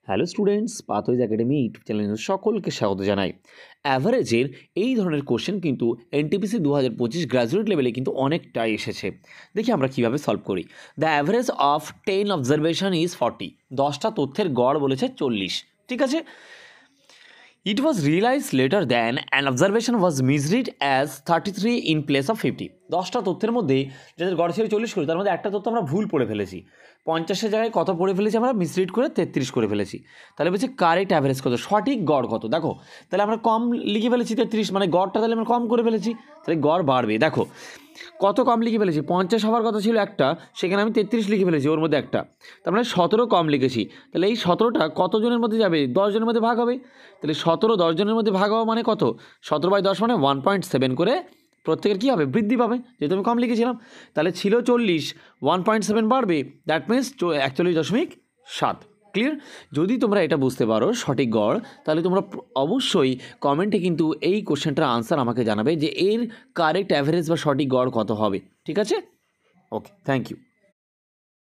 Hello students, pathways academy YouTube চ্যানেলে সকলকে স্বাগত জানাই। অ্যাভারেজের এই ধরনের কোশ্চেন কিন্তু এনটিপিসি 2025 গ্র্যাজুয়েট লেভেলে কিন্তু অনেকটাই এসেছে। দেখি আমরা কীভাবে সলভ করি। The average of 10 observation is 40। 10টা তথ্যের গড় বলেছে 40। ঠিক আছে। It was realized later that an observation was misread as 33 in place of 50. 10টা তথ্যের মধ্যে যাদের গড় ছিল 40 করে, তার মধ্যে একটা তথ্য আমরা ভুল পড়ে ফেলেছি। 50-এর জায়গায় কত পড়ে ফেলেছি আমরা? মিসরিড করে 33 করে ফেলেছি। তাহলে বলছি কারেক্ট অ্যাভারেজ কত, সঠিক গড় কত। দেখো তাহলে আমরা কম লিখে ফেলেছি 33, মানে গড়টা তাহলে আমরা কম করে ফেলেছি, তাহলে গড় বাড়বে। দেখো কত কম লিখে ফেলেছি, 50 হওয়ার কথা ছিল একটা, সেখানে আমি 33 লিখে ফেলেছি, ওর মধ্যে একটা, তার মানে 17 কম লিখেছি। তাহলে এই 17টা কতজনের মধ্যে যাবে? 10 জনের মধ্যে ভাগ হবে। তাহলে 17 10 জনের মধ্যে ভাগ হওয়া মানে কত? 17/10 মানে 1.7 করে প্রত্যেকের কী হবে? বৃদ্ধি পাবে, যেহেতু আমি কম লিখেছিলাম। তাহলে ছিল 40, 1.7 বাড়বে, দ্যাট মিনস 41.7। ক্লিয়ার? যদি তোমরা এটা বুঝতে পারো সঠিক গড়, তাহলে তোমরা অবশ্যই কমেন্টে কিন্তু এই কোশ্চেনটার আনসার আমাকে জানাবে যে এর কারেক্ট অ্যাভারেজ বা সঠিক গড় কত হবে। ঠিক আছে? ওকে, থ্যাংক ইউ।